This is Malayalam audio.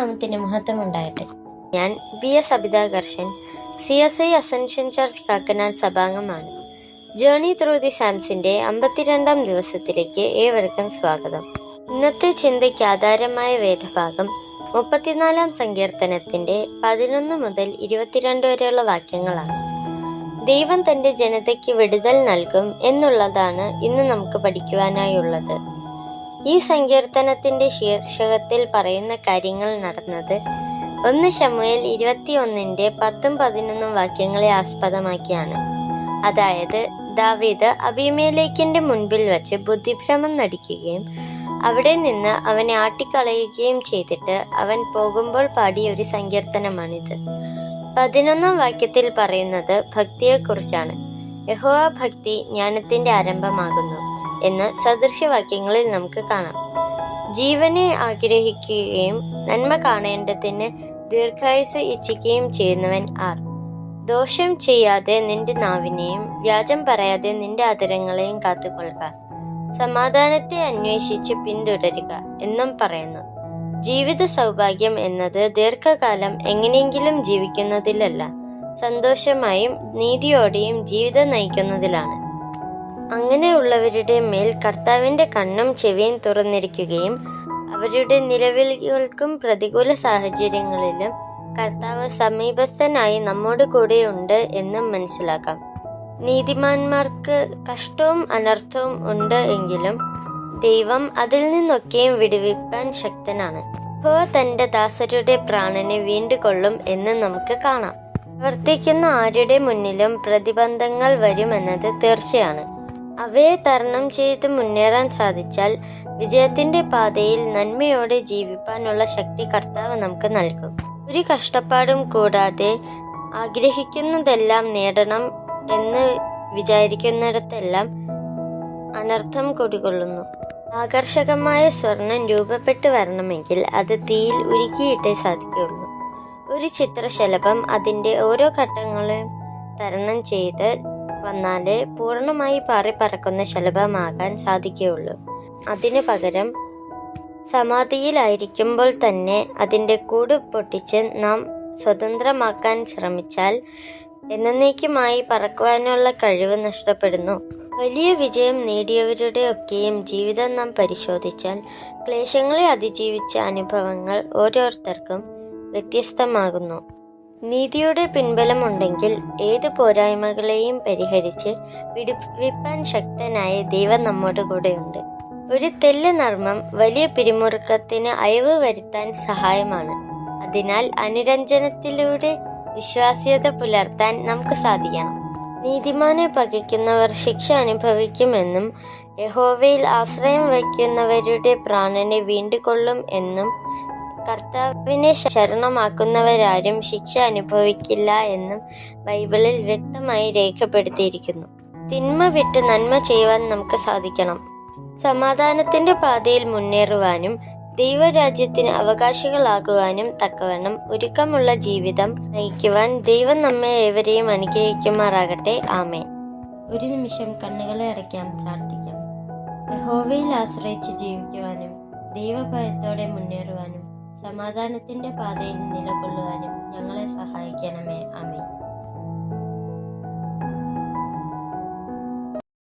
ദൈവനാമത്തിന് മഹത്വം ഉണ്ടാകട്ടെ. ഞാൻ BS അബിതാകർഷൻ, CSI അസെൻഷൻ ചർച്ച് കാക്കനാട് സഭാംഗമാണ്. ജേർണി ത്രൂ ദി സാംസിന്റെ 52-ാം ദിവസത്തിലേക്ക് ഏവർക്കും സ്വാഗതം. ഇന്നത്തെ ചിന്തയ്ക്ക് ആധാരമായ വേദഭാഗം 34-ാം സങ്കീർത്തനത്തിന്റെ 11 മുതൽ 22 വരെയുള്ള വാക്യങ്ങളാണ്. ദൈവം തന്റെ ജനതയ്ക്ക് വിടുതൽ നൽകും എന്നുള്ളതാണ് ഇന്ന് നമുക്ക് പഠിക്കുവാനായുള്ളത്. ഈ സങ്കീർത്തനത്തിന്റെ ശീർഷകത്തിൽ പറയുന്ന കാര്യങ്ങൾ നടന്നത് 1 ശമൂവേൽ 21-ന്റെ 10-11 വാക്യങ്ങളെ ആസ്പദമാക്കിയാണ്. അതായത്, ദാവീദ് അബീമേലെക്കിന്റെ മുൻപിൽ വച്ച് ബുദ്ധിഭ്രമം നടിക്കുകയും അവിടെ നിന്ന് അവനെ ആട്ടിക്കളയുകയും ചെയ്തിട്ട് അവൻ പോകുമ്പോൾ പാടിയ ഒരു സങ്കീർത്തനമാണിത്. 11-ാം വാക്യത്തിൽ പറയുന്നത് ഭക്തിയെക്കുറിച്ചാണ്. യഹോവ ഭക്തി ജ്ഞാനത്തിന്റെ ആരംഭമാകുന്നു എന്ന് സദൃശവാക്യങ്ങളിൽ നമുക്ക് കാണാം. ജീവനെ ആഗ്രഹിക്കുകയും നന്മ കാണേണ്ടതിന് ദീർഘായുസ് ഇച്ഛിക്കുകയും ചെയ്യുന്നവൻ ആർ? ദോഷം ചെയ്യാതെ നിന്റെ നാവിനെയും വ്യാജം പറയാതെ നിന്റെ അധരങ്ങളെയും കാത്തുകൊള്ളുക. സമാധാനത്തെ അന്വേഷിച്ച് പിന്തുടരുക എന്നും പറയുന്നു. ജീവിത സൗഭാഗ്യം എന്നത് ദീർഘകാലം എങ്ങനെയെങ്കിലും ജീവിക്കുന്നതിലല്ല, സന്തോഷമായും നീതിയോടെയും ജീവിതം നയിക്കുന്നതിലാണ്. അങ്ങനെയുള്ളവരുടെ മേൽ കർത്താവിന്റെ കണ്ണും ചെവിയും തുറന്നിരിക്കുകയും അവരുടെ നിലവിളികൾക്കും പ്രതികൂല സാഹചര്യങ്ങളിലും കർത്താവ് സമീപസ്ഥനായി നമ്മോട് കൂടെയുണ്ട് എന്നും മനസ്സിലാക്കാം. നീതിമാന്മാർക്ക് കഷ്ടവും അനർത്ഥവും ഉണ്ട് എങ്കിലും ദൈവം അതിൽ നിന്നൊക്കെയും വിടുവിപ്പാൻ ശക്തനാണ്. യഹോവ തന്റെ ദാസരുടെ പ്രാണനെ വീണ്ടുകൊള്ളും എന്ന് നമുക്ക് കാണാം. പ്രവർത്തിക്കുന്ന ആരുടെ മുന്നിലും പ്രതിബന്ധങ്ങൾ വരുമെന്നത് തീർച്ചയാണ്. അവയെ തരണം ചെയ്ത് മുന്നേറാൻ സാധിച്ചാൽ വിജയത്തിന്റെ പാതയിൽ നന്മയോടെ ജീവിപ്പാനുള്ള ശക്തി കർത്താവ് നമുക്ക് നൽകും. ഒരു കഷ്ടപ്പാടും കൂടാതെ ആഗ്രഹിക്കുന്നതെല്ലാം നേടണം എന്ന് വിചാരിക്കുന്നിടത്തെല്ലാം അനർത്ഥം കുടികൊള്ളുന്നു. ആകർഷകമായ സ്വർണം രൂപപ്പെട്ടു വരണമെങ്കിൽ അത് തീയിൽ ഉരുക്കിയിട്ടേ സാധിക്കുകയുള്ളൂ. ഒരു ചിത്രശലഭം അതിന്റെ ഓരോ ഘട്ടങ്ങളെയും തരണം ചെയ്ത് വന്നാലേ പൂർണ്ണമായി പാറിപ്പറക്കുന്ന ശലഭമാകാൻ സാധിക്കുകയുള്ളൂ. അതിനു പകരം സമാധിയിലായിരിക്കുമ്പോൾ തന്നെ അതിന്റെ കൂട് പൊട്ടിച്ച് നാം സ്വതന്ത്രമാക്കാൻ ശ്രമിച്ചാൽ എന്നേക്കുമായി പറക്കുവാനുള്ള കഴിവ് നഷ്ടപ്പെടുന്നു. വലിയ വിജയം നേടിയവരുടെ ഒക്കെയും ജീവിതം നാം പരിശോധിച്ചാൽ ക്ലേശങ്ങളെ അതിജീവിച്ച അനുഭവങ്ങൾ ഓരോരുത്തർക്കും വ്യത്യസ്തമാകുന്നു. നീതിയുടെ പിൻബലമുണ്ടെങ്കിൽ ഏത് പോരായ്മകളെയും പരിഹരിച്ച് വിടുവിപ്പാൻ ശക്തനായ ദൈവം നമ്മോട് കൂടെയുണ്ട്. ഒരു തെല്ല് നർമ്മം വലിയ പിരിമുറുക്കത്തിന് അയവ് വരുത്താൻ സഹായമാണ്. അതിനാൽ അനുരഞ്ജനത്തിലൂടെ വിശ്വാസ്യത പുലർത്താൻ നമുക്ക് സാധിക്കണം. നീതിമാനെ പകയ്ക്കുന്നവർ ശിക്ഷ അനുഭവിക്കുമെന്നും യഹോവയിൽ ആശ്രയം വയ്ക്കുന്നവരുടെ പ്രാണനെ വീണ്ടുകൊള്ളും എന്നും കർത്താവിനെ ശരണമാക്കുന്നവരാരും ശിക്ഷ അനുഭവിക്കില്ല എന്നും ബൈബിളിൽ വ്യക്തമായി രേഖപ്പെടുത്തിയിരിക്കുന്നു. തിന്മ വിട്ട് നന്മ ചെയ്യുവാൻ നമുക്ക് സാധിക്കണം. സമാധാനത്തിന്റെ പാതയിൽ മുന്നേറുവാനും ദൈവരാജ്യത്തിന് അവകാശികളാകുവാനും തക്കവണ്ണം ഒരുക്കമുള്ള ജീവിതം നയിക്കുവാൻ ദൈവം നമ്മെ ഏവരെയും അനുഗ്രഹിക്കുമാറാകട്ടെ. ആമേൻ. ഒരു നിമിഷം കണ്ണുകളെ അടയ്ക്കാം, പ്രാർത്ഥിക്കാം. യഹോവയിൽ ആശ്രയിച്ച് ജീവിക്കുവാനും ദൈവഭയത്തോടെ മുന്നേറുവാനും സമാധാനത്തിന്റെ പാതയിൽ നിലകൊള്ളുവാനും ഞങ്ങളെ സഹായിക്കണമേ. ആമേൻ.